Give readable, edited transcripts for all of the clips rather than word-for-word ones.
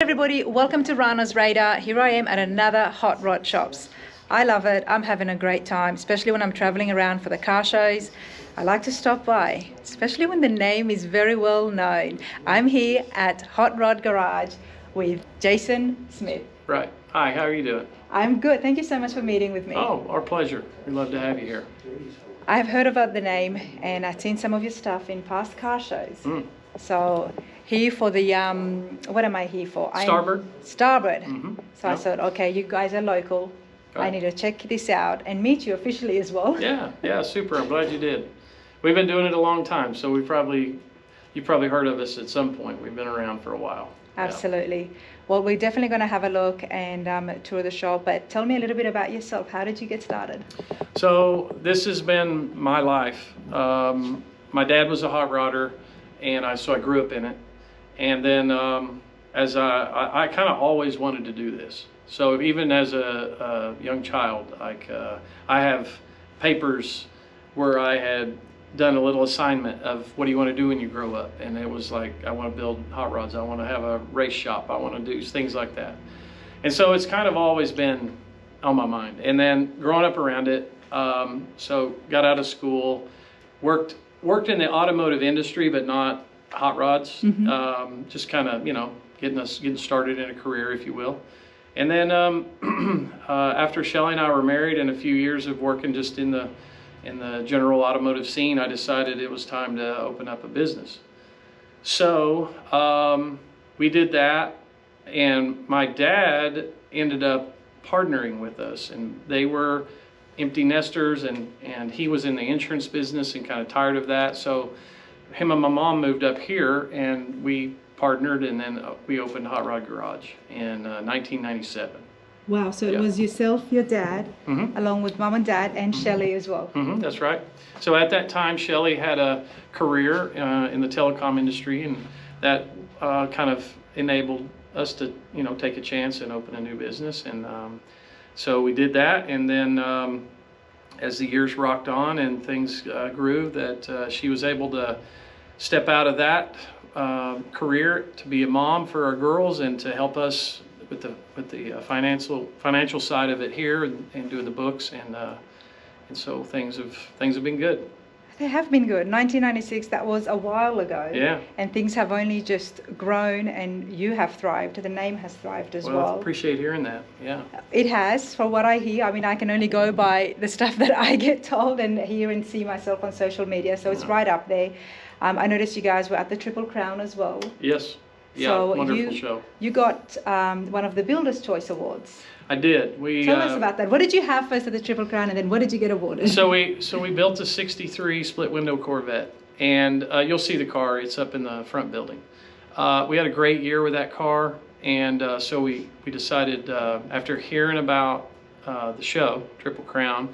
Everybody, welcome to Rana's Radar. Here I am at another Hot Rod Shops. I love it. I'm having a great time, especially when I'm traveling around for the car shows. I like to stop by, especially when the name is very well known. I'm here at Hot Rod Garage with Jason Smith. Right. Hi, how are you doing? I'm good. Thank you so much for meeting with me. Oh, our pleasure. We'd love to have you here. I've heard about the name and I've seen some of your stuff in past car shows. So here for the, what am I here for? Starboard. Starboard. So I Yep. thought, okay, you guys are local. Right. I need to check this out and meet you officially as well. Yeah, super. I'm glad you did. We've been doing it a long time, so you probably heard of us at some point. We've been around for a while. Absolutely. Well, we're definitely going to have a look and tour the shop, but tell me a little bit about yourself. How did you get started? So this has been my life. My dad was a hot rodder, and so I grew up in it. And then as I kind of always wanted to do this. So even as a young child, like I have papers where I had done a little assignment of what do you want to do when you grow up, and it was like I want to build hot rods, I want to have a race shop, I want to do things like that. And so it's kind of always been on my mind. And then growing up around it, so got out of school, worked in the automotive industry, but not hot rods. Just kind of getting started in a career, if you will. And then after Shelly and I were married and a few years of working just in the general automotive scene, I decided it was time to open up a business. So we did that, and my dad ended up partnering with us, and they were empty nesters, and he was in the insurance business and kind of tired of that. So him and my mom moved up here, and we partnered, and then we opened Hot Rod Garage in 1997. Wow, so it was yourself, your dad, along with mom and dad, and Shelly as well. That's right. So at that time, Shelly had a career in the telecom industry, and that kind of enabled us to, take a chance and open a new business. And so we did that, and then as the years rocked on and things grew, that she was able to step out of that career to be a mom for our girls and to help us with the financial side of it here and doing the books, and so things have been good. They have been good. 1996, that was a while ago. Yeah. And things have only just grown, and you have thrived. The name has thrived as well. I appreciate hearing that. Yeah. It has, from what I hear. I mean, I can only go by the stuff that I get told and hear and see myself on social media, so it's right up there. I noticed you guys were at the Triple Crown as well. Yes. Yeah, so wonderful show. You got one of the Builder's Choice Awards. I did. Tell us about that. What did you have first at the Triple Crown, and then what did you get awarded? So we built a '63 split window Corvette, and you'll see the car. It's up in the front building. We had a great year with that car, and so we decided after hearing about the show Triple Crown,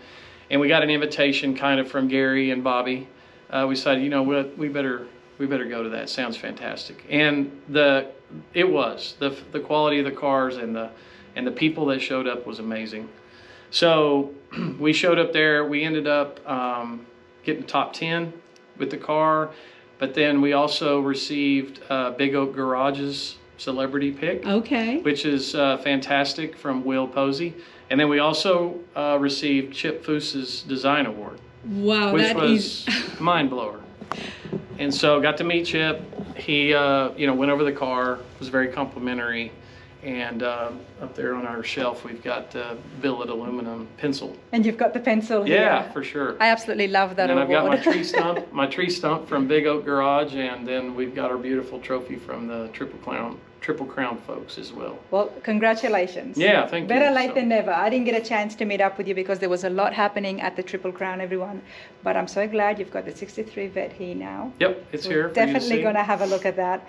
and we got an invitation kind of from Gary and Bobby. We decided, what, we better go to that. Sounds fantastic. And the quality of the cars and the people that showed up was amazing. So we showed up there. We ended up getting top 10 with the car, but then we also received Big Oak Garage's celebrity pick, which is fantastic, from Will Posey. And then we also received Chip Foose's design award. Wow, which was mind blower. And so got to meet Chip. He went over the car, was very complimentary, and up there on our shelf we've got the billet aluminum pencil. And you've got the pencil here. Yeah, for sure. I absolutely love that and award. I've got my tree stump from Big Oak Garage, and then we've got our beautiful trophy from the Triple Crown folks as well. Well, congratulations. Yeah, thank you. Better late than never. I didn't get a chance to meet up with you because there was a lot happening at the Triple Crown, everyone. But I'm so glad you've got the '63 Vet here now. Yep, it's here. Definitely going to have a look at that.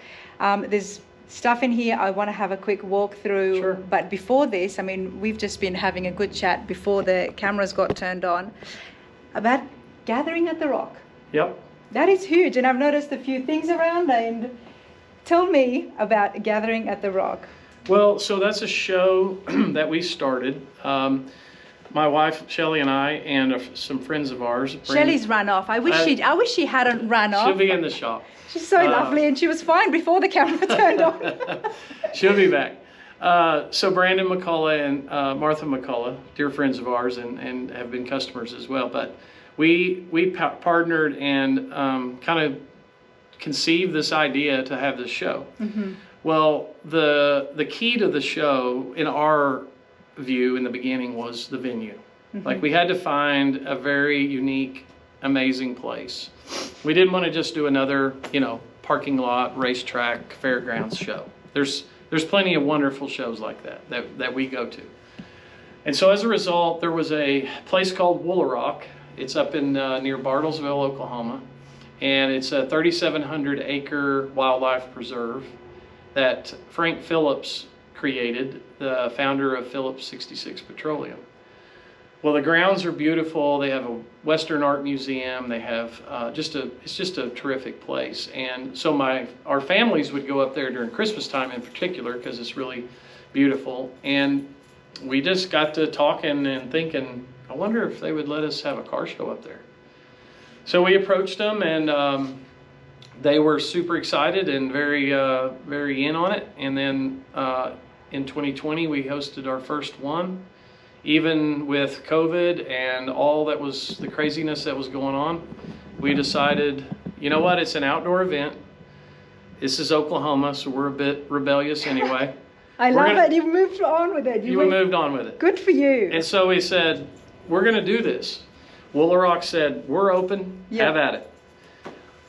There's stuff in here I want to have a quick walk through. Sure. But before this, I mean, we've just been having a good chat before the cameras got turned on about gathering at the Rock. Yep. That is huge, and I've noticed a few things around, and tell me about Gathering at the Rock. Well, so that's a show that we started. my wife Shelly and I and some friends of ours. Shelly's run off. I wish she hadn't run off. She'll be in the shop. She's so lovely, and she was fine before the camera turned on. She'll be back. So Brandon McCullough and Martha McCullough, dear friends of ours, and have been customers as well. But we partnered and kind of conceived this idea to have this show. Mm-hmm. Well, the key to the show, in our view in the beginning, was the venue. Mm-hmm. Like, we had to find a very unique, amazing place. We didn't want to just do another, parking lot, racetrack, fairgrounds show. There's plenty of wonderful shows like that we go to. And so as a result, there was a place called Woolarock. It's up in near Bartlesville, Oklahoma. And it's a 3,700 acre wildlife preserve that Frank Phillips created, the founder of Phillips 66 Petroleum. Well, the grounds are beautiful. They have a Western art museum. They have it's just a terrific place. And so our families would go up there during Christmas time in particular, because it's really beautiful. And we just got to talking and thinking, I wonder if they would let us have a car show up there. So we approached them, and they were super excited and very in on it. And then in 2020, we hosted our first one. Even with COVID and all that was the craziness that was going on, we decided, you know what, it's an outdoor event. This is Oklahoma, so we're a bit rebellious anyway. I love it. You've moved on with it. You moved on with it. Good for you. And so we said, we're going to do this. Woolarock said, we're open, have at it.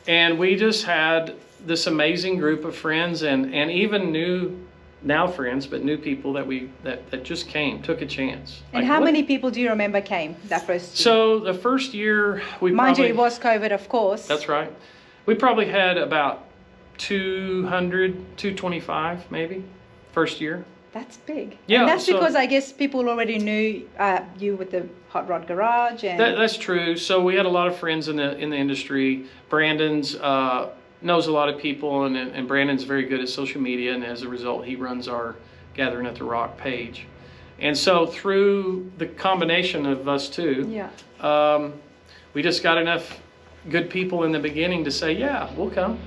And we just had this amazing group of friends and even new friends, but new people that just came, took a chance. And how many people do you remember came that first year? So the first year, Mind you, it was COVID, of course. That's right. We probably had about 200, 225 maybe, first year. That's big. Yeah. And that's because I guess people already knew you with the HotRod Garage. And that's true. So we had a lot of friends in the industry. Brandon's knows a lot of people, and Brandon's very good at social media, and as a result, he runs our Gathering at the Rock page. And so through the combination of us two, we just got enough good people in the beginning to say, yeah, we'll come.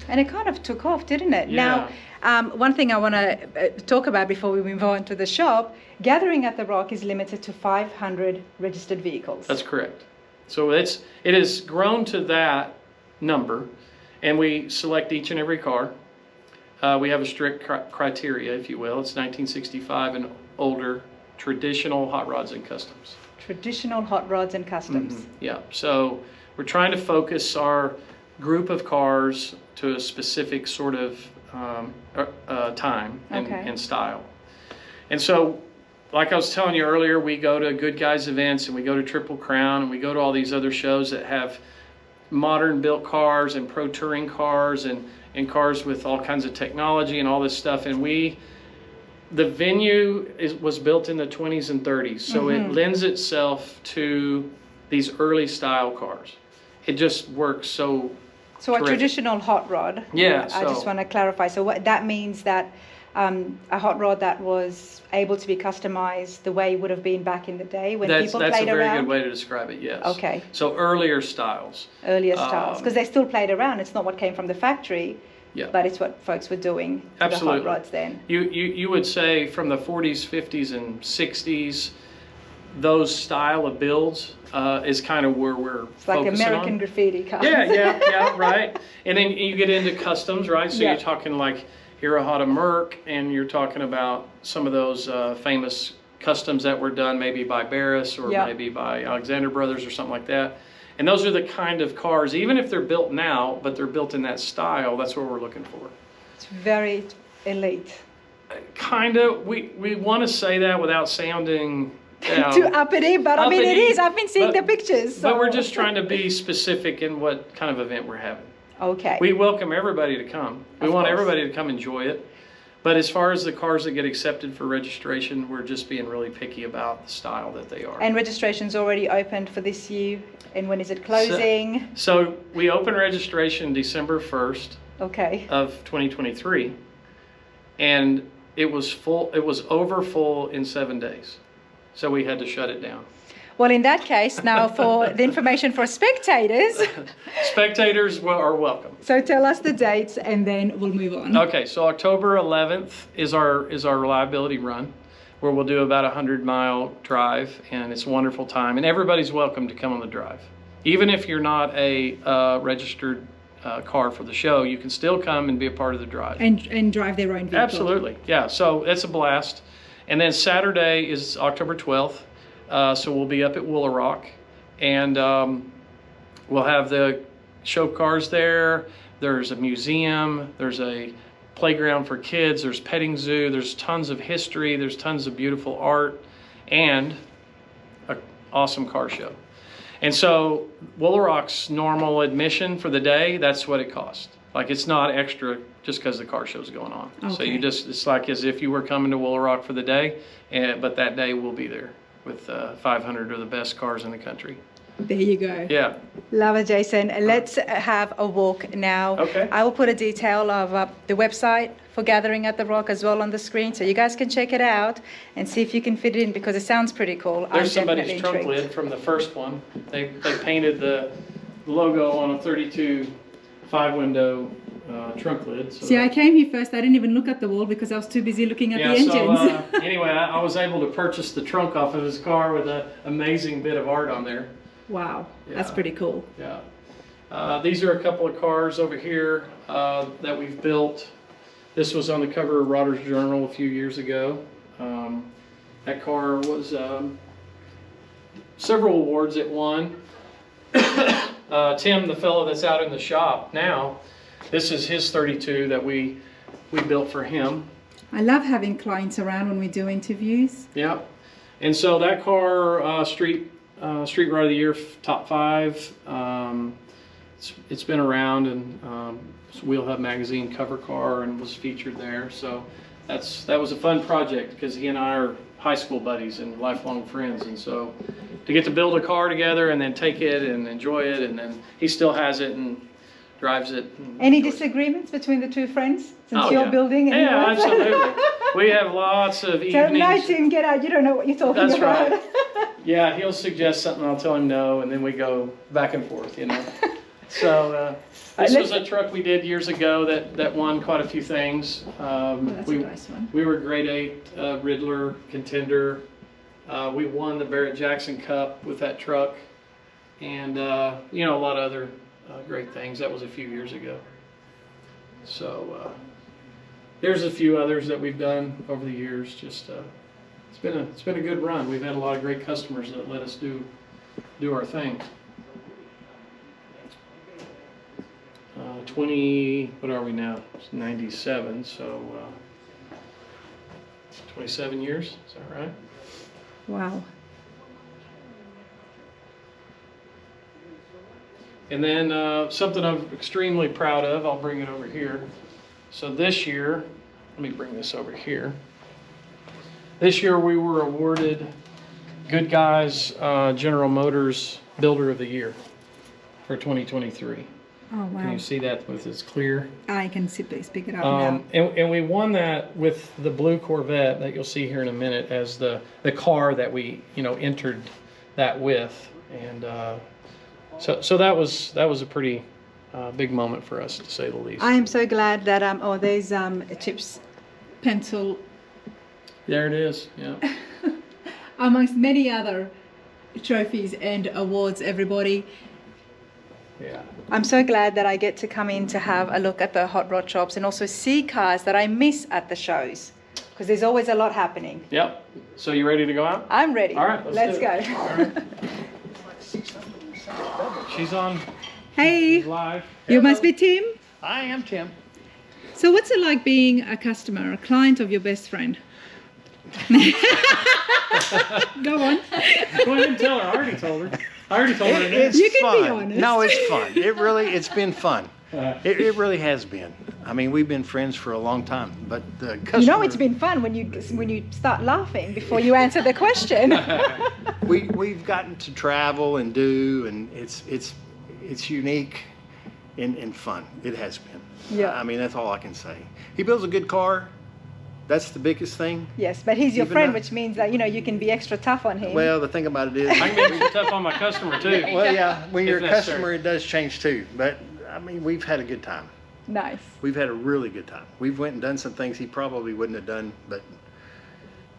And it kind of took off, didn't it? Yeah. Now, one thing I want to talk about before we move on to the shop, Gathering at the Rock is limited to 500 registered vehicles. That's correct. So it has grown to that number. And we select each and every car. We have a strict criteria, if you will. It's 1965 and older, traditional hot rods and customs. Traditional hot rods and customs. Mm-hmm. Yeah. So we're trying to focus our group of cars to a specific sort of time and style. And so, like I was telling you earlier, we go to Good Guys events, and we go to Triple Crown, and we go to all these other shows that have modern built cars and pro touring cars and cars with all kinds of technology and all this stuff. And the venue was built in the 20s and 30s, so it lends itself to these early style cars. It just works so terrific. A traditional hot rod. Yeah. I just want to clarify. So what that means that a hot rod that was able to be customized the way it would have been back in the day when people played around? That's a very good way to describe it, yes. Okay. So earlier styles. Earlier styles, because they still played around. It's not what came from the factory, but it's what folks were doing to the hot rods then. You would say from the 40s, 50s, and 60s, those style of builds is kind of where we're It's like American graffiti cars. Yeah, right. And then you get into customs, right? So you're talking like Hirohata Merc, and you're talking about some of those famous customs that were done maybe by Barris or maybe by Alexander Brothers or something like that. And those are the kind of cars, even if they're built now, but they're built in that style, that's what we're looking for. It's very elite. Kind of. We want to say that without sounding too uppity, but I mean it is. I've been seeing the pictures. So. But we're just trying to be specific in what kind of event we're having. Okay. We welcome everybody to come. We want everybody to come enjoy it. But as far as the cars that get accepted for registration, we're just being really picky about the style that they are. And registration's already opened for this year. And when is it closing? So we open registration December 1st of 2023. And it was full. It was over full in 7 days. so we had to shut it down. Well, in that case, now for the information for spectators. Spectators are welcome. So tell us the dates and then we'll move on. Okay, so October 11th is our reliability run, where we'll do about a 100-mile drive, and it's a wonderful time. And everybody's welcome to come on the drive. Even if you're not a registered car for the show, you can still come and be a part of the drive. And drive their own vehicle. Absolutely, yeah. So it's a blast. And then Saturday is October 12th. So we'll be up at Willow Rock, and we'll have the show cars there. There's a museum, there's a playground for kids, there's petting zoo, there's tons of history, there's tons of beautiful art, and an awesome car show. And so Willow Rock's normal admission for the day, that's what it costs. Like, it's not extra just because the car show's going on. Okay. So it's like as if you were coming to Willow Rock for the day, but that day we'll be there with 500 of the best cars in the country. There you go. Yeah. Love it, Jason. Let's have a walk now. Okay. I will put a detail of the website for Gathering at the Rock as well on the screen, so you guys can check it out and see if you can fit it in, because it sounds pretty cool. There's somebody's trunk lid from the first one. They painted the logo on a 32 5-window trunk lid. So see, I came here first. I didn't even look at the wall because I was too busy looking at the engines. So, anyway, I was able to purchase the trunk off of his car with an amazing bit of art on there. Wow, yeah. That's pretty cool. Yeah. These are a couple of cars over here that we've built. This was on the cover of Rodder's Journal a few years ago. That car was several awards it won. Tim, the fellow that's out in the shop now, this is his 32 that we built for him. I love having clients around when we do interviews. Yeah, and so that car, Street Ride of the Year top 5. It's been around, and Wheel Hub magazine cover car, and was featured there. So that was a fun project because he and I are high school buddies and lifelong friends, and so to get to build a car together and then take it and enjoy it, and then he still has it and drives it. Any disagreements between the two friends since you're building? Yeah, absolutely. We have lots of evenings. No, Tim, get out. You don't know what you're talking about. That's right. Yeah, he'll suggest something, I'll tell him no, and then we go back and forth, you know. So this was a truck we did years ago that won quite a few things. That's a nice one. We were grade 8 Riddler contender. We won the Barrett Jackson Cup with that truck, and a lot of other great things. That was a few years ago. So there's a few others that we've done over the years. Just it's been a good run. We've had a lot of great customers that let us do our thing. what are we now? It's 97, so 27 years, is that right? Wow. And then something I'm extremely proud of, I'll bring it over here. So this year, let me bring this over here. This year we were awarded Good Guys General Motors Builder of the Year for 2023. Oh, wow. Can you see that with its clear? I can pick it up now. And we won that with the blue Corvette that you'll see here in a minute as the car that we entered that with, and so that was a pretty big moment for us, to say the least. I am so glad that there's Chip's pencil. There it is. Yeah. Amongst many other trophies and awards, everybody. Yeah. I'm so glad that I get to come in to have a look at the hot rod shops and also see cars that I miss at the shows, because there's always a lot happening. Yep. So you ready to go out? I'm ready. All right. Let's go. All right. She's on. Hey. Live. You must be Tim. I am Tim. So what's it like being a customer, a client of your best friend? Go on. Go ahead and tell her. I already told her. It's You can fun. be honest. No, it's fun. It's been fun. It really has been. I mean, we've been friends for a long time, but the customer... It's been fun when you start laughing before you answer the question. We've gotten to travel and do, and it's unique and fun. It has been. Yeah. I mean, that's all I can say. He builds a good car, That's the biggest thing. Yes, but he's your Even friend, though- which means that, you know, you can be extra tough on him. Well, the thing about it is, I can be extra tough on my customer too. well, yeah, when you're a If necessary. customer, it does change too. But I mean, we've had a good time. Nice. We've had a really good time. We've went and done some things he probably wouldn't have done, but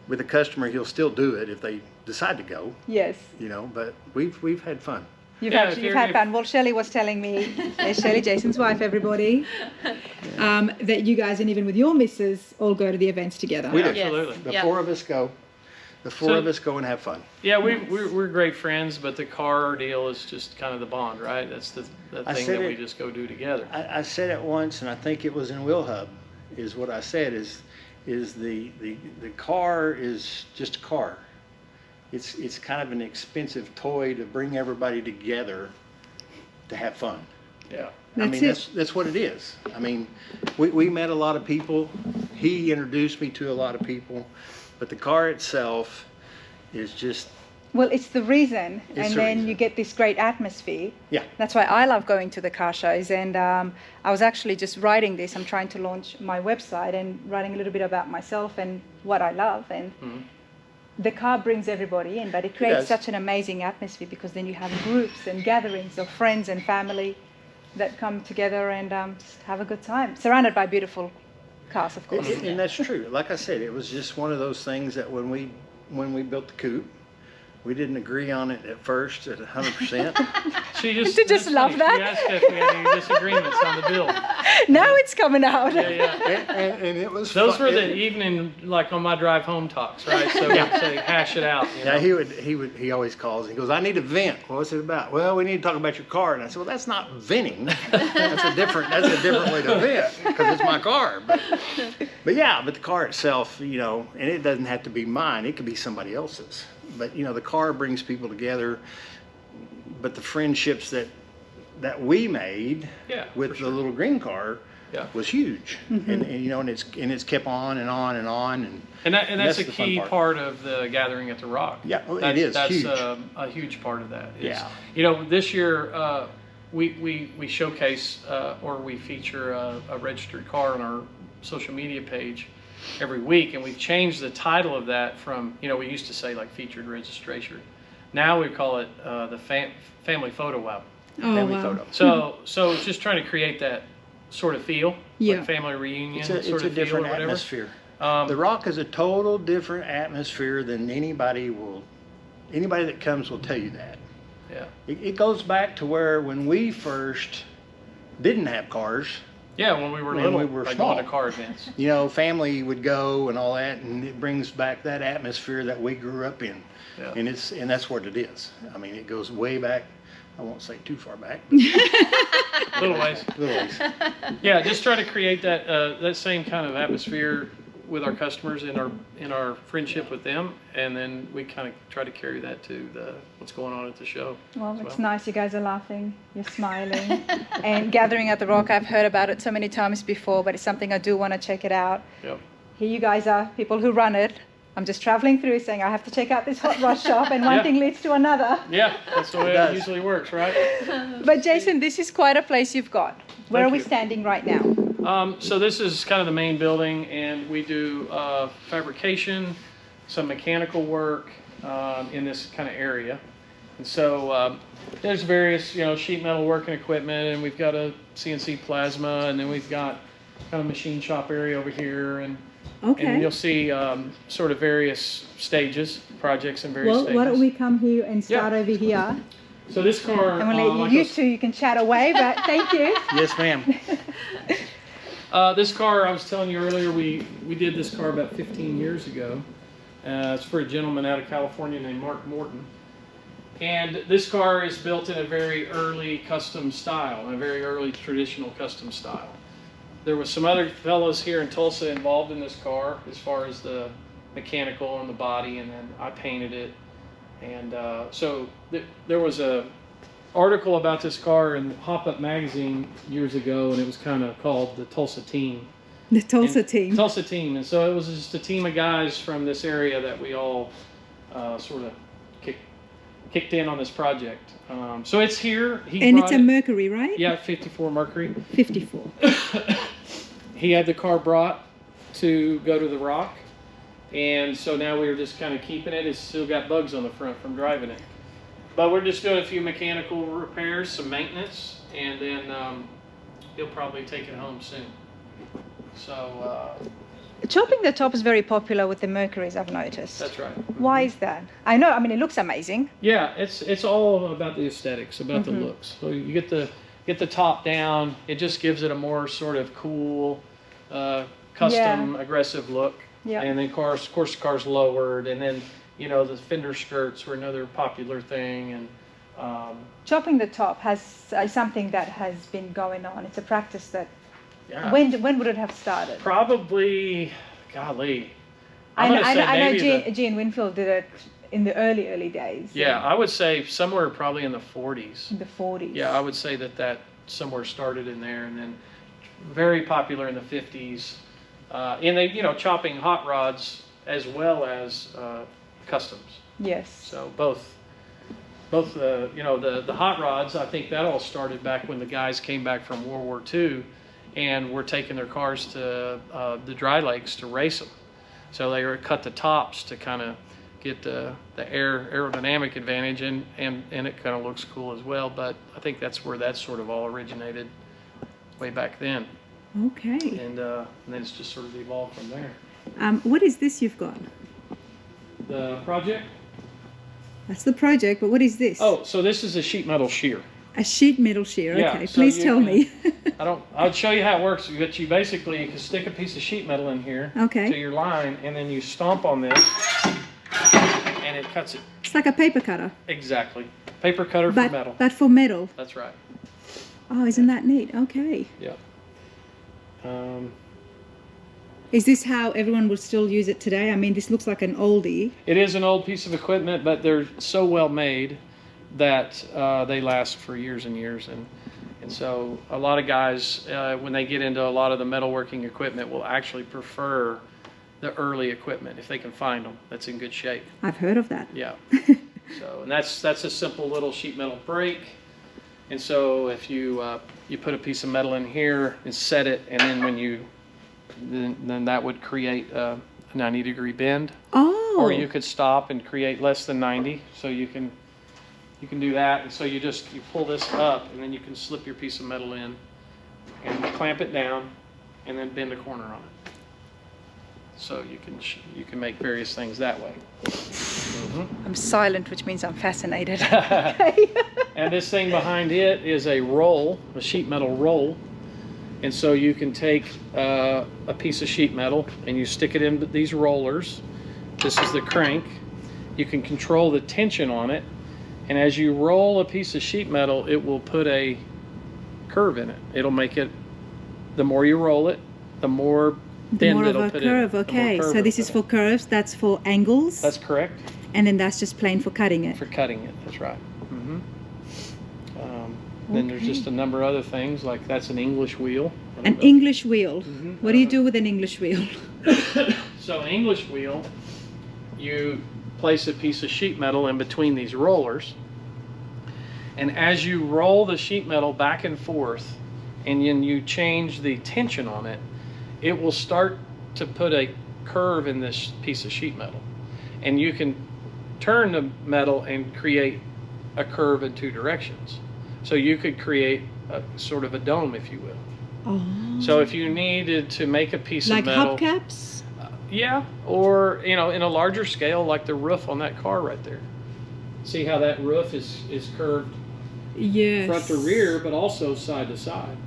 with a customer, he'll still do it if they decide to go. Yes. You know, but we've had fun. You've Yeah, had, if you've you're- had if- fun. Well, Shelley was telling me, Shelley, Jason's wife, everybody, that you guys, and even with your missus, all go to the events together. We do. Absolutely. The Yep. 4 of us go. The 4 So- of us go and have fun. Yeah, we're great friends, but the car deal is just kind of the bond, right? That's the I thing said that we it- just go do together. I said it once, and I think it was in Will Hub, is what I said is the car is just a car. It's kind of an expensive toy to bring everybody together to have fun. Yeah. I That's mean, it. that's what it is. I mean, we met a lot of people. He introduced me to a lot of people, but the car itself is just, Well, it's the reason, It's and the then reason. you get this great atmosphere. yeah. That's why I love going to the car shows. And I was actually just writing this. I'm trying to launch my website and writing a little bit about myself and what I love. And Mhm. the car brings everybody in, but it creates does. such an amazing atmosphere because then you have groups and gatherings of friends and family that come together and just have a good time, surrounded by beautiful cars, of course. And that's true. Like I said, it was just one of those things that when we built the coupe, we didn't agree on it at first at 100%. She just, To just that's love funny. She that. asked if we had any disagreements on the build. Now it's coming out. Yeah, yeah. and it was Those fun. were the evening, like on my drive home talks, right? So we'd say, hash it out. You know? Yeah, he always calls. He goes, I need a vent. What's it about? Well, we need to talk about your car. And I said, well, that's not venting. That's a different way to vent because it's my car. But yeah, but the car itself, you know, and it doesn't have to be mine. It could be somebody else's. But you know, the car brings people together. But the friendships that we made Yeah, with for the sure. little green car Yeah. was huge. And you know, and it's kept on and on and on and. And that's a the fun key part of the gathering at the Rock. Yeah, well, it is That's huge. A huge part of that. Yeah. You know, this year we showcase or we feature a registered car on our social media page every week, and we've changed the title of that from, you know, we used to say like featured registration. Now we call it the family photo album. Oh, Family wow. photo. So it's just trying to create that sort of feel, Yeah. like family reunion It's sort a of different feel or whatever. atmosphere. The Rock is a total different atmosphere than anybody that comes will tell you that. Yeah. It goes back to where when we first didn't have cars, Yeah, when we were When little, we were like small. going to car events. you know, family would go and all that, and it brings back that atmosphere that we grew up in. Yeah. And that's what it is. I mean, it goes way back. I won't say too far back. Little ways. Little ways. Yeah, just try to create that that same kind of atmosphere with our customers in our friendship with them, and then we kind of try to carry that to what's going on at the show. Well, as it's nice. You guys are laughing. You're smiling. And Gathering at the Rock, I've heard about it so many times before, but it's something I do want to check it out. Yep. Here you guys are, people who run it. I'm just traveling through saying I have to check out this hot rod shop, and one Yeah. thing leads to another. Yeah, that's the way it does. usually works, right? But Jason, this is quite a place you've got. Where Thank are we you. standing right now? So this is kind of the main building, and we do fabrication, some mechanical work in this kind of area. And so there's various, you know, sheet metal working equipment, and we've got a CNC plasma, and then we've got kind of machine shop area over here, and you'll see sort of various stages, projects in various Well, stages. why don't we come here and start Yeah. over here? So this car, And we'll let like you I used to, you can chat away, but thank you. Yes, ma'am. This car, I was telling you earlier, we did this car about 15 years ago. It's for a gentleman out of California named Mark Morton. And this car is built in a very early custom style, a very early traditional custom style. There was some other fellows here in Tulsa involved in this car as far as the mechanical and the body, and then I painted it. And so there was a article about this car in Hop Up magazine years ago, and it was kind of called the Tulsa Team. The Tulsa And- team. Tulsa Team. And so it was just a team of guys from this area that we all sort of kicked in on this project. So it's here. He And brought it's a it- Mercury, right? Yeah, 54 Mercury. 54. He had the car brought to go to the rock. And so now we're just kind of keeping it. It's still got bugs on the front from driving it. But we're just doing a few mechanical repairs, some maintenance, and then he'll probably take it home soon. So chopping the top is very popular with the Mercuries, I've noticed. that's right. Why is that? I know, I mean, it looks amazing. Yeah, it's all about the aesthetics, about the looks. So you get the top down. It just gives it a more sort of cool, custom, aggressive look. Yeah. And then of course the car's lowered, and then you know the fender skirts were another popular thing. And chopping the top has something that has been going on. It's a practice that. Yeah. When would it have started? Probably, golly. I know Gene Winfield did it in the early days. Yeah, I would say somewhere probably in the 40s. In the 40s. Yeah, I would say that somewhere started in there, and then very popular in the 50s. And they, chopping hot rods as well as customs. Yes. So both the hot rods, I think that all started back when the guys came back from World War II and were taking their cars to the dry lakes to race them. So they would cut the tops to kind of get the aerodynamic advantage, and it kind of looks cool as well. But I think that's where that sort of all originated way back then. Okay. And then it's just sort of evolved from there. What is this you've got? The project? That's the project, but what is this? Oh, so this is a sheet metal shear. A sheet metal shear, Yeah, okay. so Please you tell can- me. I'll show you how it works. But you can stick a piece of sheet metal in here Okay. to your line, and then you stomp on this, and it cuts it. It's like a paper cutter. Exactly. Paper cutter for metal. But for metal. That's right. Oh, isn't that neat? Okay. Yeah. Is this how everyone would still use it today? I mean, this looks like an oldie. It is an old piece of equipment, but they're so well made that they last for years and years. And so a lot of guys, when they get into a lot of the metalworking equipment, will actually prefer the early equipment if they can find them that's in good shape. I've heard of that. Yeah. So, and that's a simple little sheet metal brake. And so if you put a piece of metal in here and set it, and then when then that would create a 90-degree bend. Oh. Or you could stop and create less than 90. So you can do that. And so you pull this up, and then you can slip your piece of metal in and clamp it down, and then bend a corner on it. So you can make various things that way. I'm silent, which means I'm fascinated. And this thing behind it is a roll, a sheet metal roll. And so you can take a piece of sheet metal and you stick it in these rollers. This is the crank. You can control the tension on it. And as you roll a piece of sheet metal, it will put a curve in it. It'll make it, the more you roll it, the more bend it'll put in. More of a curve, okay. So this is for curves, that's for angles. That's correct. And then that's just plain for cutting it. For cutting it, that's right. Then there's just a number of other things, like that's an English wheel. An English wheel. What do you do with an English wheel? So an English wheel, you place a piece of sheet metal in between these rollers, and as you roll the sheet metal back and forth, and then you change the tension on it, it will start to put a curve in this piece of sheet metal. And you can turn the metal and create a curve in two directions. So you could create a sort of a dome, if you will. Oh. So if you needed to make a piece of metal, like hubcaps? Yeah, or in a larger scale, like the roof on that car right there. See how that roof is curved, yes, front to rear, but also side to side.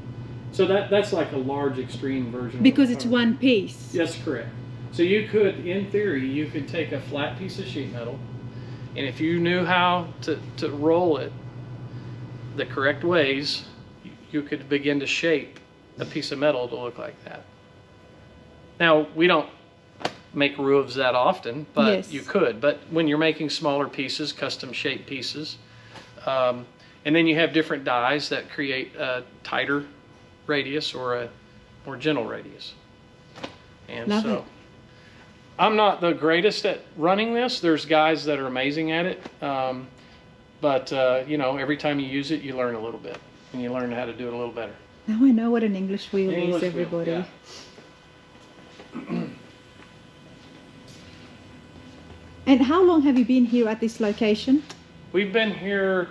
So that's like a large extreme version. Because of it's car. one piece. Yes, correct. So you could, in theory, you could take a flat piece of sheet metal, and if you knew how to roll it the correct ways, you could begin to shape a piece of metal to look like that. Now, we don't make roofs that often, but yes, you could. But when you're making smaller pieces, custom shaped pieces, and then you have different dies that create a tighter radius or a more gentle radius. And Love so it. I'm not the greatest at running this. There's guys that are amazing at it. But every time you use it, you learn a little bit, and you learn how to do it a little better. Now I know what an English wheel An is, English wheel, everybody. yeah. And how long have you been here at this location? We've been here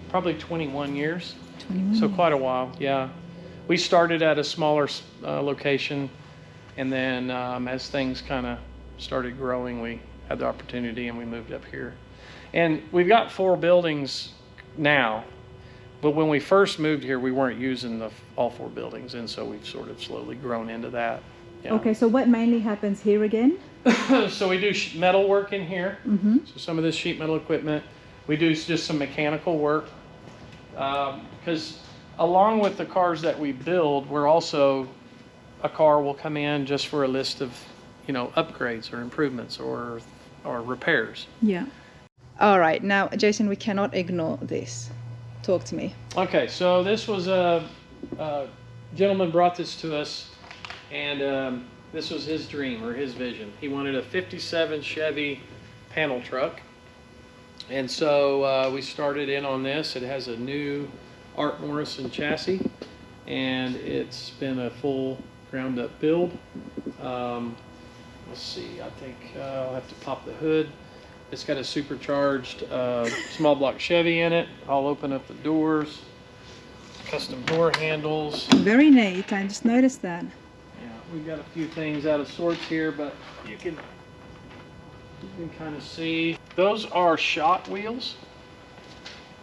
probably 21 years. 21 So years. quite a while, yeah. We started at a smaller location, and then as things kind of started growing, we had the opportunity and we moved up here. And we've got 4 buildings now, but when we first moved here, we weren't using all 4 buildings, and so we've sort of slowly grown into that. Yeah. Okay, so what mainly happens here again? So we do metal work in here. Mm-hmm. So some of this sheet metal equipment. We do just some mechanical work. Because along with the cars that we build, a car will come in just for a list of, upgrades or improvements or repairs. Yeah. All right, now, Jason, we cannot ignore this. Talk to me. Okay, so this was a gentleman brought this to us, and this was his dream or his vision. He wanted a 57 Chevy panel truck. And so we started in on this. It has a new Art Morrison chassis, and it's been a full ground up build. Let's see, I think I'll have to pop the hood. It's got a supercharged small block Chevy in it. I'll open up the doors, custom door handles. Very neat, I just noticed that. Yeah, we've got a few things out of sorts here, but you can kind of see. Those are shot wheels.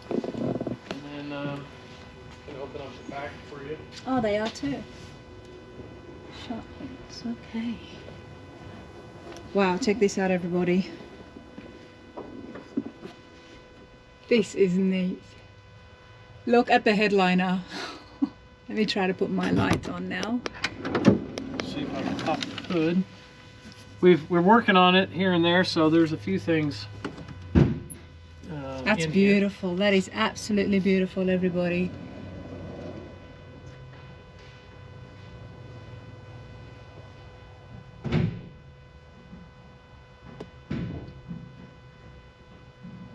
And then I can open up the back for you. Oh, they are too. Shot wheels, okay. Wow, check this out, everybody. This is neat. Look at the headliner. Let me try to put my light on now. See if I can pop the hood. We're working on it here and there, so there's a few things. That's beautiful. Here. That is absolutely beautiful, everybody.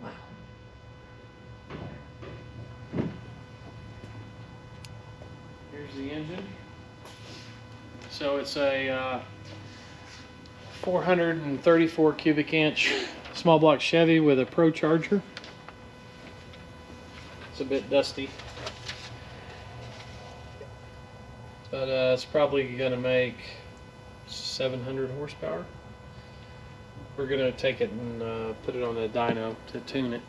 Wow. Here's the engine. So it's a 434 cubic inch small block Chevy with a Pro Charger. It's a bit dusty, but it's probably going to make 700 horsepower. We're going to take it and put it on a dyno to tune it.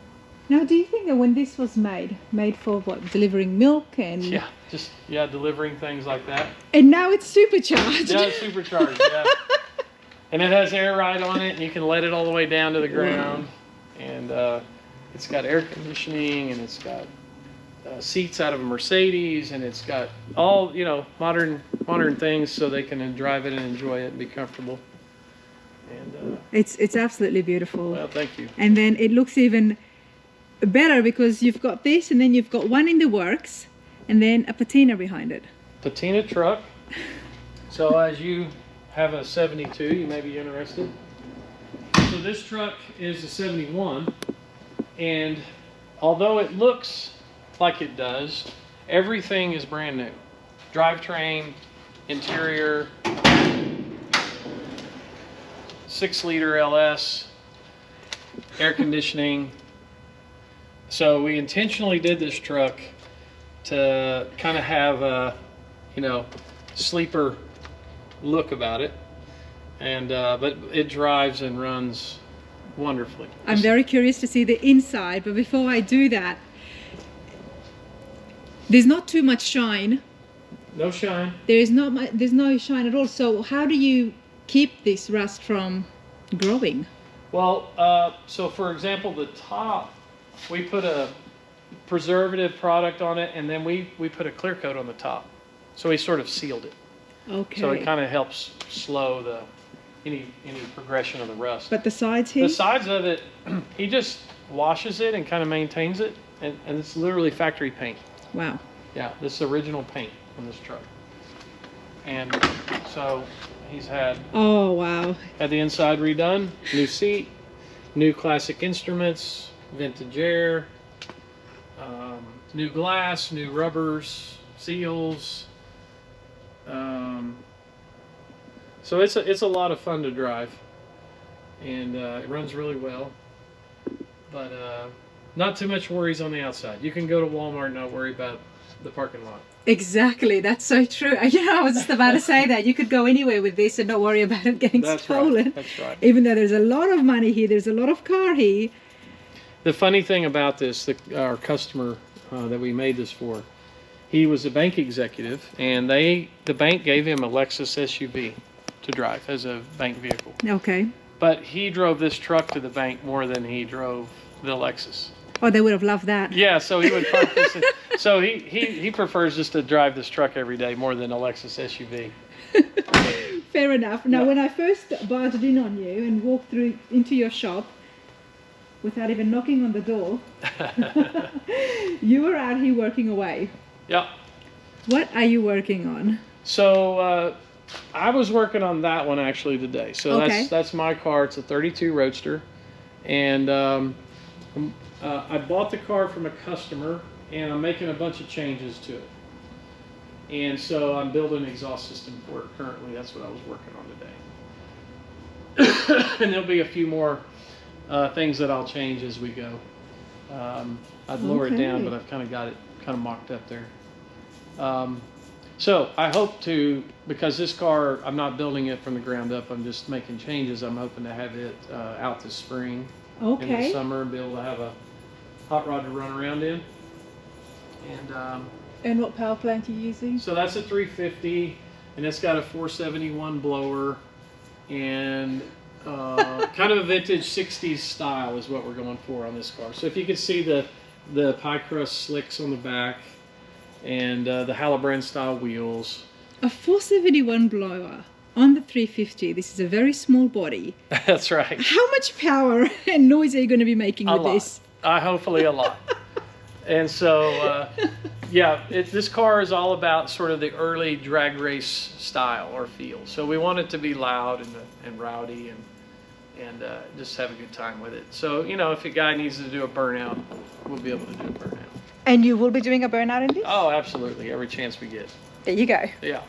Now, do you think that when this was made for what, delivering milk and... Yeah, delivering things like that. And now it's supercharged. Yeah, it's supercharged, yeah. And it has air ride on it, and you can let it all the way down to the ground. And it's got air conditioning, and it's got seats out of a Mercedes, and it's got all, modern things so they can drive it and enjoy it and be comfortable. And it's absolutely beautiful. well, thank you. And then it looks even better because you've got this, and then you've got one in the works, and then a patina behind it. Patina truck. So as you have a 72, you may be interested. So this truck is a 71, and although it looks like it does, everything is brand new. Drivetrain, interior, 6-liter LS, air conditioning. So we intentionally did this truck to kind of have a, sleeper look about it, and but it drives and runs wonderfully. I'm very curious to see the inside, but before I do that, there's not too much shine. No shine. There's no shine at all. So how do you keep this rust from growing? Well, so for example, the top, we put a preservative product on it, and then we put a clear coat on the top. So we sort of sealed it. Okay. So it kind of helps slow any progression of the rust. But the sides here? The sides of it, he just washes it and kind of maintains it, and it's literally factory paint. Wow. Yeah, this is original paint on this truck. And so he's had Oh, wow. the inside redone, new seat, new classic instruments, vintage air, new glass, new rubbers, seals, So it's a lot of fun to drive, and it runs really well. But not too much worries on the outside. You can go to Walmart and not worry about the parking lot. Exactly, that's so true. You know, I was just about to say that. You could go anywhere with this and not worry about it getting stolen. Right. That's right. Even though there's a lot of money here, there's a lot of car here. The funny thing about this, our customer that we made this for, he was a bank executive, and the bank gave him a Lexus SUV to drive as a bank vehicle. Okay. But he drove this truck to the bank more than he drove the Lexus. Oh, they would have loved that. Yeah, so he would park this. So he prefers just to drive this truck every day more than a Lexus SUV. Fair enough. Now, Yeah. when I first barged in on you and walked through into your shop, without even knocking on the door, you were out here working away. Yeah. What are you working on? So I was working on that one actually today. So Okay. that's my car. It's a 32 Roadster, and I bought the car from a customer, and I'm making a bunch of changes to it. And so I'm building an exhaust system for it currently. That's what I was working on today. And there'll be a few more things that I'll change as we go. I'd lower it down, but I've kind of got it kind of mocked up there. So I hope to, because this car, I'm not building it from the ground up, I'm just making changes. I'm hoping to have it out this spring, in the summer, and be able to have a hot rod to run around in. And what power plant are you using? So that's a 350, and it's got a 471 blower, and kind of a vintage 60s style is what we're going for on this car. So if you can see the pie crust slicks on the back, and the Halibrand style wheels. A 471 blower on the 350. This is a very small body. That's right. How much power and noise are you going to be making with this? Hopefully a lot. And so, yeah, this car is all about sort of the early drag race style or feel. So we want it to be loud and rowdy and just have a good time with it. So, you know, if a guy needs to do a burnout, we'll be able to do a burnout. And you will be doing a burnout in this? Oh, absolutely. Every chance we get. There you go. Yeah.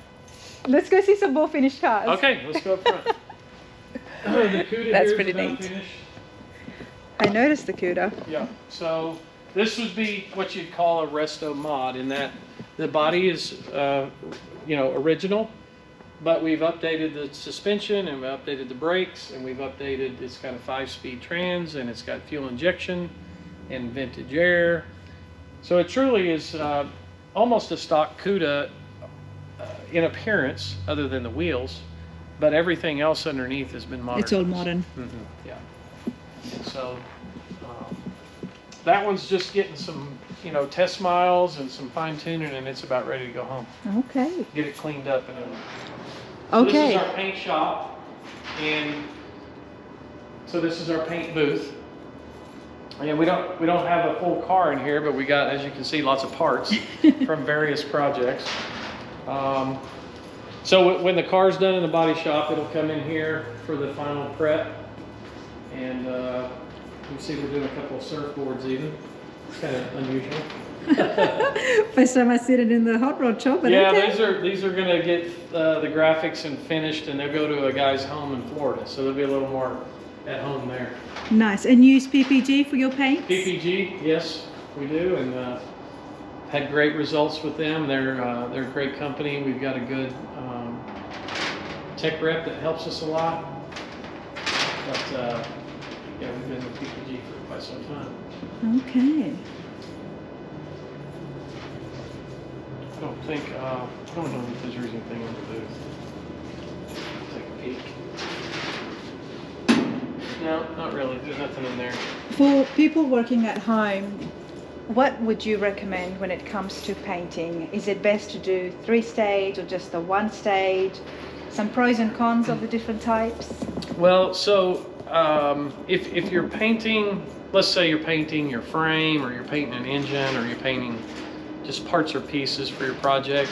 Let's go see some more finished cars. Okay, let's go up front. The CUDA That's here pretty is about neat. finished. I noticed the CUDA. Yeah, so this would be what you'd call a resto mod, in that the body is, you know, original, but we've updated the suspension and we've updated the brakes, and we've updated, it's got a 5-speed trans, and it's got fuel injection and vintage air. So it truly is almost a stock CUDA in appearance, other than the wheels, but everything else underneath has been modern. It's all modern. Yeah. And so that one's just getting some, you know, test miles and some fine tuning, and it's about ready to go home. Okay. Get it cleaned up and everything. So Okay. this is our paint shop, and so this is our paint booth. And we don't have a full car in here, but we got, as you can see, lots of parts from various projects. So when the car's done in the body shop, it'll come in here for the final prep. And you can see we're doing a couple of surfboards even. It's kind of unusual. First time I see it in the hot rod shop. But Yeah, okay. these are gonna get the graphics and finished, and they'll go to a guy's home in Florida. So there'll be a little more at home there. Nice. And you use PPG for your paints? PPG, yes, we do, and had great results with them. They're a great company. We've got a good tech rep that helps us a lot. But yeah, we've been with PPG for quite some time. Okay. I don't think I don't know if there's anything in the booth. Take a peek. No, not really. There's nothing in there. For people working at home, what would you recommend when it comes to painting? Is it best to do 3-stage or just the 1-stage? Some pros and cons of the different types? Well, so if you're painting, let's say you're painting your frame, or you're painting an engine, or you're painting just parts or pieces for your project,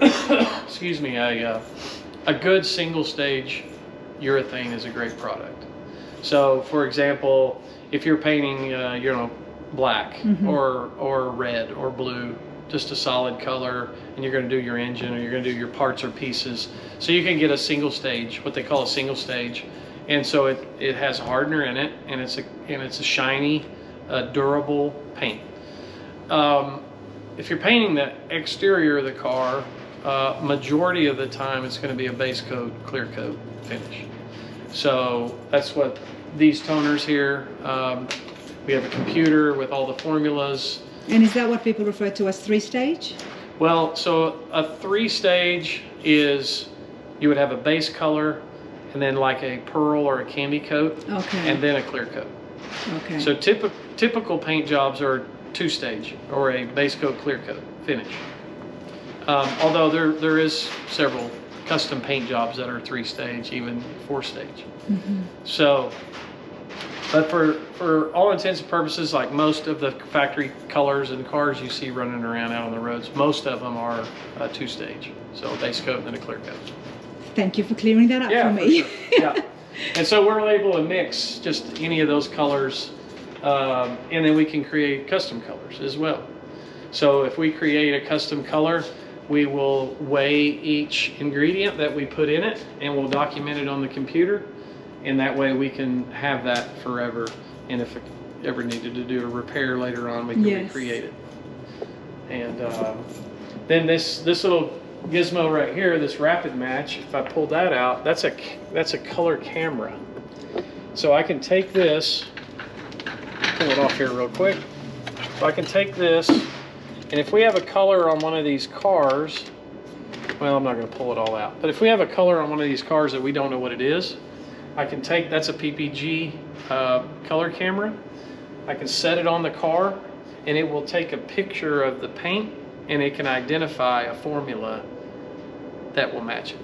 excuse me, a good single stage urethane is a great product. So for example, if you're painting you know, black or red or blue, just a solid color, and you're going to do your engine or you're going to do your parts or pieces. So you can get a single stage, what they call a single stage, and so it has a hardener in it, and it's a shiny, durable paint. If you're painting the exterior of the car, majority of the time it's going to be a base coat, clear coat finish. So that's what these toners here. We have a computer with all the formulas. And is that what people refer to as 3-stage? Well, so a 3-stage is you would have a base color and then like a pearl or a candy coat, okay, and then a clear coat. Okay. So typical paint jobs are 2-stage or a base coat, clear coat finish. Although there is several custom paint jobs that are 3-stage, even 4-stage. Mm-hmm. So, but for all intents and purposes, like most of the factory colors and cars you see running around out on the roads, most of them are 2-stage. So a base coat and then a clear coat. Thank you for clearing that up for me. For sure. Yeah. And so we're able to mix just any of those colors, and then we can create custom colors as well. So if we create a custom color, we will weigh each ingredient that we put in it, and we'll document it on the computer, and that way we can have that forever. And if it ever needed to do a repair later on, we can recreate it. And then this little gizmo right here, this rapid match, if I pull that out, that's a color camera. So I can take this, pull it off here real quick. So I can take this, and if we have a color on one of these cars, well, I'm not going to pull it all out, but if we have a color on one of these cars that we don't know what it is, I can take, that's a PPG color camera, I can set it on the car, and it will take a picture of the paint, and it can identify a formula that will match it.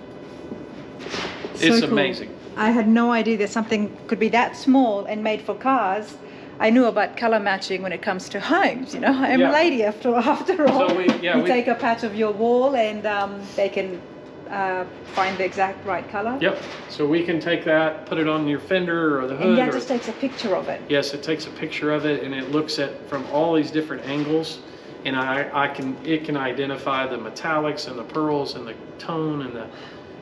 It's So cool. amazing. I had no idea that something could be that small and made for cars. I knew about color matching when it comes to homes, you know. I'm a lady after all. So we take a patch of your wall and they can find the exact right color. Yep. So we can take that, put it on your fender or the hood. And that just takes a picture of it. Yes, it takes a picture of it, and it looks at from all these different angles, and it can identify the metallics and the pearls and the tone and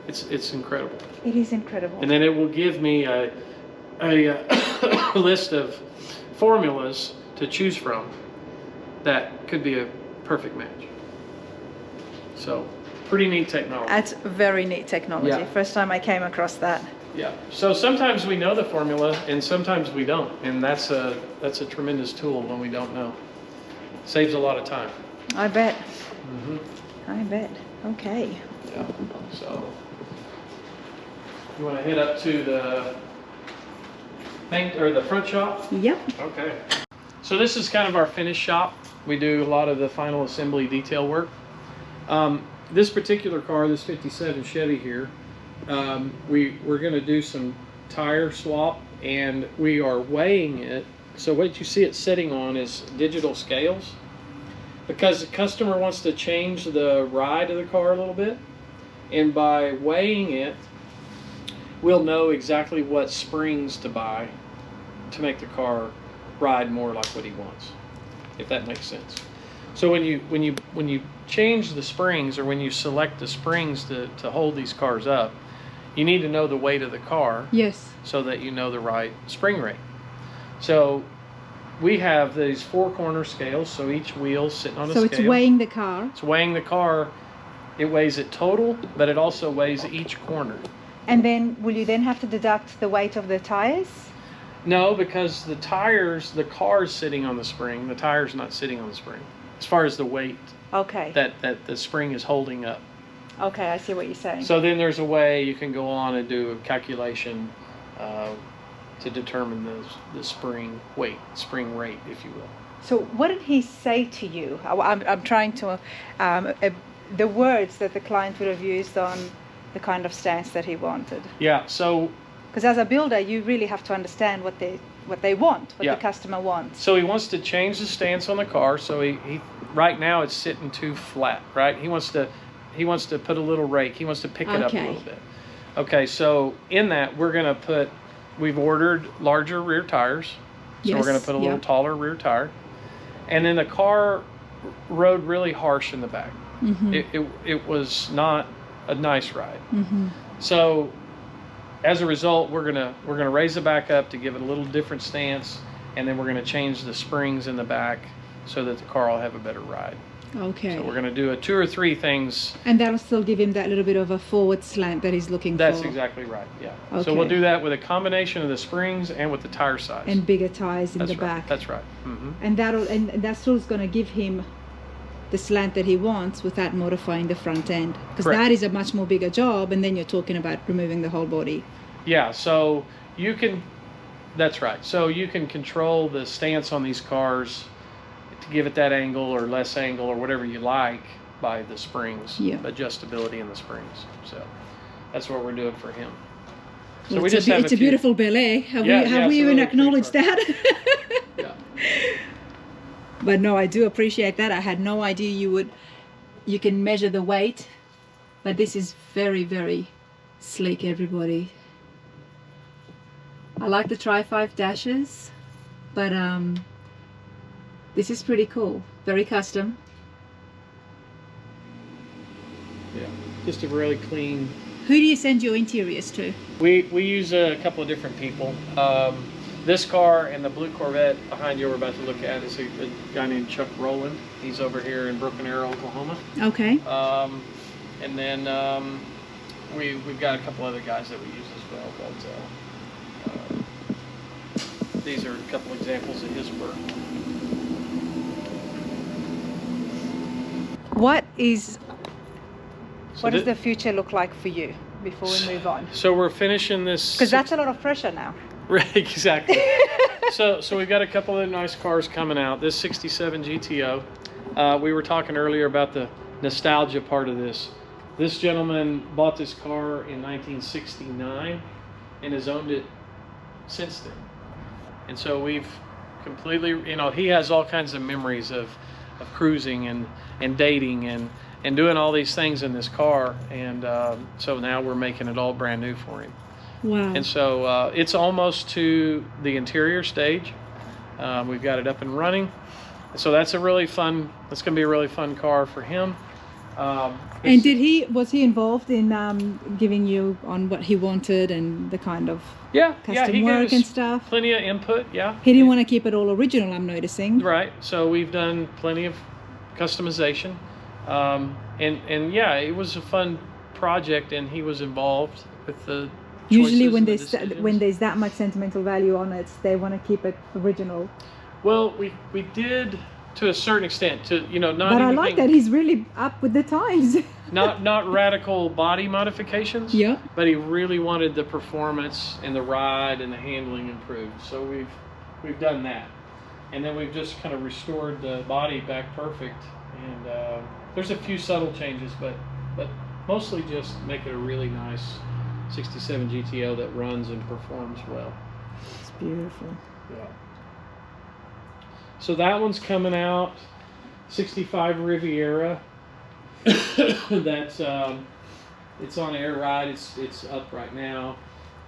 it's incredible. It is incredible. And then it will give me a list of formulas to choose from that could be a perfect match. So pretty neat technology. That's very neat technology. Yeah. First time I came across that. Yeah. So sometimes we know the formula and sometimes we don't, and that's a tremendous tool when we don't know. Saves a lot of time. I bet. Mm-hmm. I bet. Okay. Yeah. So you want to head up to the paint or the front shop? Yep. Okay. So this is kind of our finish shop. We do a lot of the final assembly detail work. This particular car, this 57 Chevy here, we're going to do some tire swap, and we are weighing it. So what you see it sitting on is digital scales, because the customer wants to change the ride of the car a little bit, and by weighing it, we'll know exactly what springs to buy to make the car ride more like what he wants, if that makes sense. So when you change the springs, or when you select the springs to hold these cars up, you need to know the weight of the car. Yes. So that you know the right spring rate. So we have these 4-corner scales, so each wheel's sitting on a scale. So it's weighing the car. It's weighing the car. It weighs it total, but it also weighs each corner. And then will you then have to deduct the weight of the tires? No, because the tires, the car's sitting on the spring, the tire's not sitting on the spring, as far as the weight Okay. that the spring is holding up. Okay, I see what you're saying. So then there's a way you can go on and do a calculation to determine the spring weight, spring rate, if you will. So what did he say to you? I'm trying to, the words that the client would have used on the kind of stance that he wanted. Yeah, so... Because as a builder, you really have to understand what they want, what the customer wants. So he wants to change the stance on the car. So he right now it's sitting too flat, right? He wants to put a little rake. He wants to pick it up a little bit. Okay, so in that we've ordered larger rear tires. So we're going to put a little taller rear tire. And then the car rode really harsh in the back. Mm-hmm. It was not a nice ride. Mm-hmm. So as a result, we're gonna raise the back up to give it a little different stance, and then we're gonna change the springs in the back so that the car will have a better ride. Okay. So we're gonna do 2 or 3 things. And that'll still give him that little bit of a forward slant that he's looking That's for. exactly right, yeah. Okay. So we'll do that with a combination of the springs and with the tire size. And bigger tires in That's the right. back. That's right. Mm-hmm. And that still is going to give him the slant that he wants without modifying the front end, because Correct. that is a much more bigger job, and then you're talking about removing the whole body. Yeah, so you can, that's right. So you can control the stance on these cars to give it that angle or less angle or whatever you like by the springs, Yeah. adjustability in the springs. So that's what we're doing for him. So Well, we it's just a, have it's a few- beautiful Bel Air. Have Yeah, we, yeah, have it's we a even really pretty acknowledged car. that? Yeah. But no, I do appreciate that. I had no idea you can measure the weight, but this is very, very sleek, everybody. I like the Tri-5 dashes, but this is pretty cool. Very custom. Yeah, just a really clean. Who do you send your interiors to? We use a couple of different people. This car and the blue Corvette behind you we're about to look at is a guy named Chuck Rowland. He's over here in Broken Arrow, Oklahoma. Okay. And then we've got a couple other guys that we use as well. But these are a couple examples of his work. What does So the future look like for you before we move on? So we're finishing this. Because that's a lot of pressure now. Right, exactly. So we've got a couple of nice cars coming out. This 67 GTO. We were talking earlier about the nostalgia part of this. This gentleman bought this car in 1969 and has owned it since then. And so we've completely, he has all kinds of memories of cruising and dating and doing all these things in this car. And so now we're making it all brand new for him. Wow. And so it's almost to the interior stage. We've got it up and running. So that's going to be a really fun car for him. And was he involved in giving you on what he wanted and the kind of custom he work gave and us stuff? plenty of input, yeah. He didn't want to keep it all original, I'm noticing. Right, so we've done plenty of customization. And yeah, it was a fun project and he was involved with the Usually choices when and the there's decisions. that much sentimental value on it, they want to keep it original. Well, we did to a certain extent, not But I like that he's really up with the times. not radical body modifications. Yeah. But he really wanted the performance and the ride and the handling improved. So we've done that, and then we've just kind of restored the body back perfect. And there's a few subtle changes, but mostly just make it a really nice 67 GTO that runs and performs well. It's beautiful. Yeah. So that one's coming out, 65 Riviera. That's it's on air ride. It's up right now.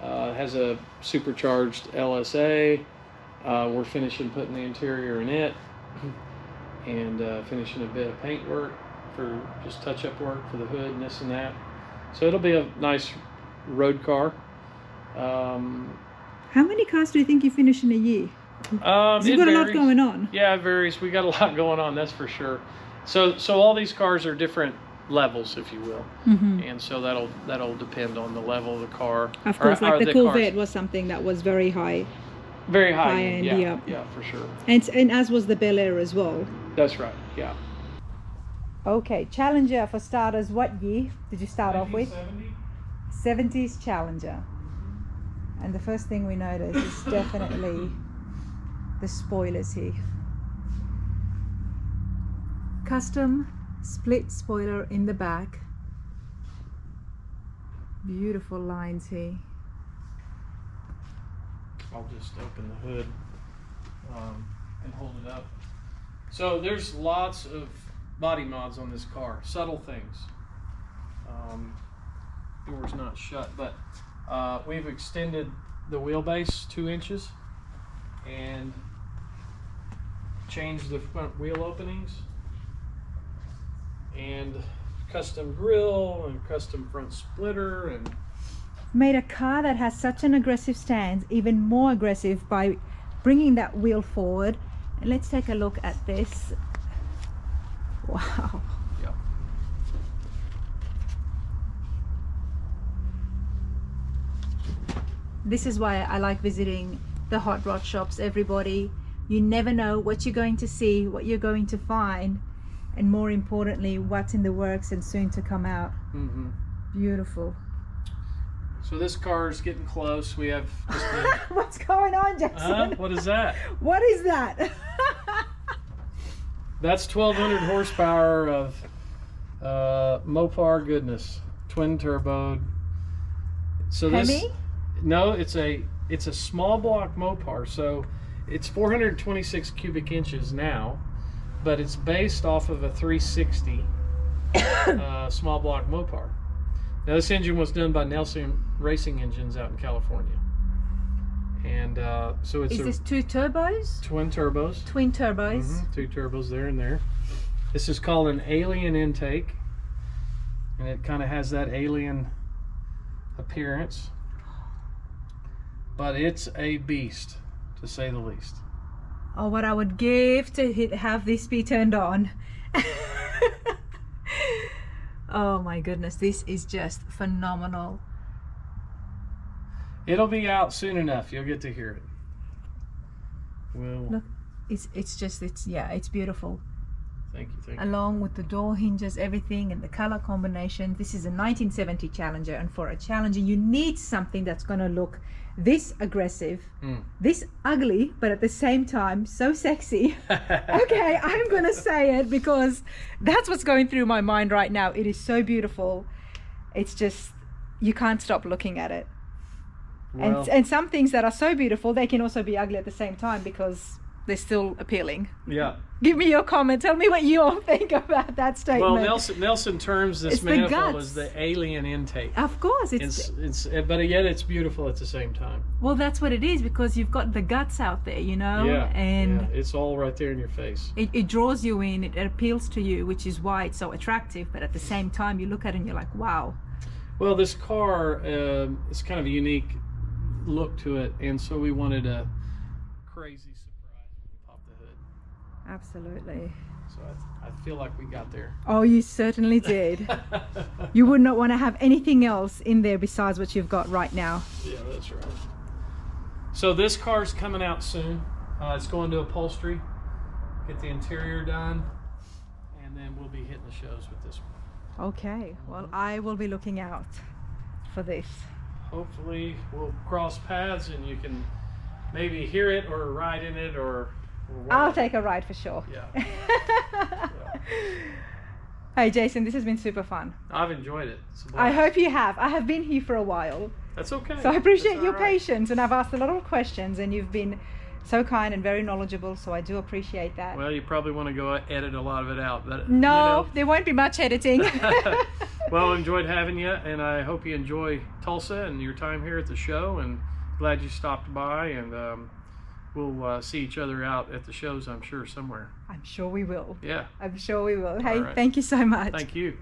It has a supercharged LSA. We're finishing putting the interior in it, and finishing a bit of paint work for just touch-up work for the hood and this and that. So it'll be a nice road car. How many cars do you think you finish in a year? You've got a lot going on. Yeah, it varies. We got a lot going on, that's for sure. So all these cars are different levels, if you will, and so that'll depend on the level of the car. Of course, like the Corvette cars. was something that was very high. Very high end, end, yeah, for sure. And as was the Bel Air as well. That's right, yeah. Okay, Challenger for starters. What year did you start off with? 70s Challenger. And the first thing we notice is definitely the spoilers here. Custom split spoiler in the back. Beautiful lines here. I'll just open the hood and hold it up. So there's lots of body mods on this car, subtle things. Door's not shut, but we've extended the wheelbase 2 inches and changed the front wheel openings and custom grille and custom front splitter, and Made a car that has such an aggressive stance even more aggressive by bringing that wheel forward. And let's take a look at this. Wow. yep. This is why I like visiting the hot rod shops, everybody. You never know what you're going to see, what you're going to find, and more importantly, what's in the works and soon to come out. Mm-hmm. Beautiful. So this car is getting close. We have just What's going on, Jason? what is that? What is that? That's 1,200 horsepower of Mopar goodness, twin turbo. So this, Hemi? no, it's a small block Mopar. So it's 426 cubic inches now, but it's based off of a 360 small block Mopar. Now this engine was done by Nelson Racing Engines out in California, and so it's Is this two turbos? twin turbos. Twin turbos. Mhm, two turbos there and there. This is called an alien intake, and it kind of has that alien appearance, but it's a beast, to say the least. Oh, what I would give to have this be turned on. Oh my goodness, this is just phenomenal. It'll be out soon enough. You'll get to hear it. Well, Look, it's beautiful. thank you. Along with the door hinges, everything, and the color combination. This is a 1970 Challenger, and for a Challenger you need something that's going to look this aggressive, this ugly, but at the same time so sexy. Okay, I'm going to say it because that's what's going through my mind right now. It is so beautiful. It's just, you can't stop looking at it. Well, And some things that are so beautiful, they can also be ugly at the same time because they're still appealing. yeah. Give me your comment. Tell me what you all think about that statement. Well, Nelson terms this It's the manifold guts. as the alien intake. Of course, But yet it's beautiful at the same time. well, that's what it is, because you've got the guts out there, you know, Yeah, and it's all right there in your face. it draws you in. It appeals to you, which is why it's so attractive. But at the same time, you look at it and you're like, wow. Well, this car is kind of a unique look to it, and so we wanted a crazy surprise when we popped the hood. Absolutely. So I feel like we got there. Oh, you certainly did. You would not want to have anything else in there besides what you've got right now. Yeah, that's right. So this car's coming out soon. It's going to upholstery, get the interior done, and then we'll be hitting the shows with this one. Okay, well, I will be looking out for this. Hopefully we'll cross paths and you can maybe hear it or ride in it or I'll take a ride for sure. Yeah. Hey Jason, this has been super fun. I've enjoyed it. It's a I blast. hope you have. I have been here for a while, That's okay. so I appreciate That's your all right. patience, and I've asked a lot of questions and you've been so kind and very knowledgeable, so I do appreciate that. Well, you probably want to go edit a lot of it out, but No, there won't be much editing. Well, enjoyed having you, and I hope you enjoy Tulsa and your time here at the show, and glad you stopped by, and we'll see each other out at the shows, I'm sure, somewhere. I'm sure we will. Yeah. I'm sure we will. Hey, right. thank you so much. Thank you.